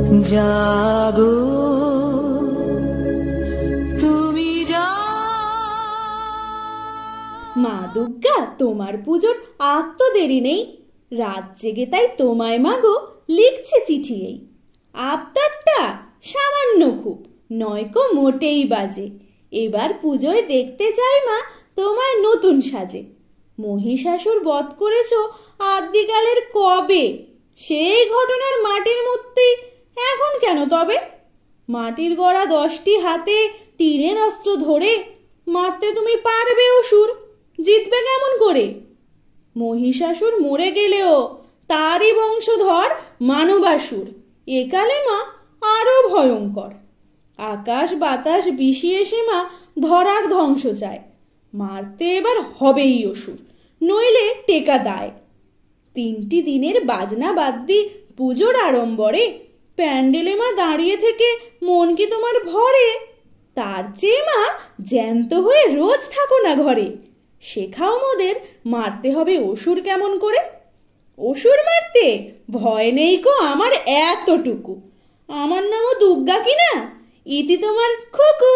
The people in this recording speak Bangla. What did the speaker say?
জাগো তুমি মা দুর্গা, তোমার পুজোর আর তো দেরি নেই। রাত জেগে তাই তোমায় মাগো লিখছে চিঠি এই। আবদারটা সামান্য খুব, নয়কো মোটেই বাজে। এবার পুজোয় দেখতে চাই মা তোমায় নতুন সাজে। মহিষাসুর বধ করেছ আদ্যিকালের কবে, সেই ঘটনার মাটির মূর্তি এখন কেন তবে? মাটির গড়া 10টি হাতে তীরের অস্ত্র ধরে মারতে তুমি পারবে অসুর, জিতবে কেমন করে? মহিষাসুর মরে গেলেও তারই বংশধর মানবাসুর, একালে মা আরো ভয়ঙ্কর। আকাশ বাতাস বিষিয়ে সে মা ধরার ধ্বংস চায়। মারতে এবার হবেই অসুর, নইলে টেকা দায়। 3টি দিনের বাজনা বাদ্যি পুজোর আড়ম্বরে প্যান্ডেলে মা দাঁড়িয়ে থেকে মন কি তোমার ভরে? তার চেয়ে মা জ্যান্ত হয়ে রোজ থাকো না ঘরে। শেখাও মোদের মারতে হবে অসুর কেমন করে। অসুর মারতে ভয় নেই কো আমার এতটুকু। আমার নামও দুর্গা কিনা, ইতি তোমার খুকু।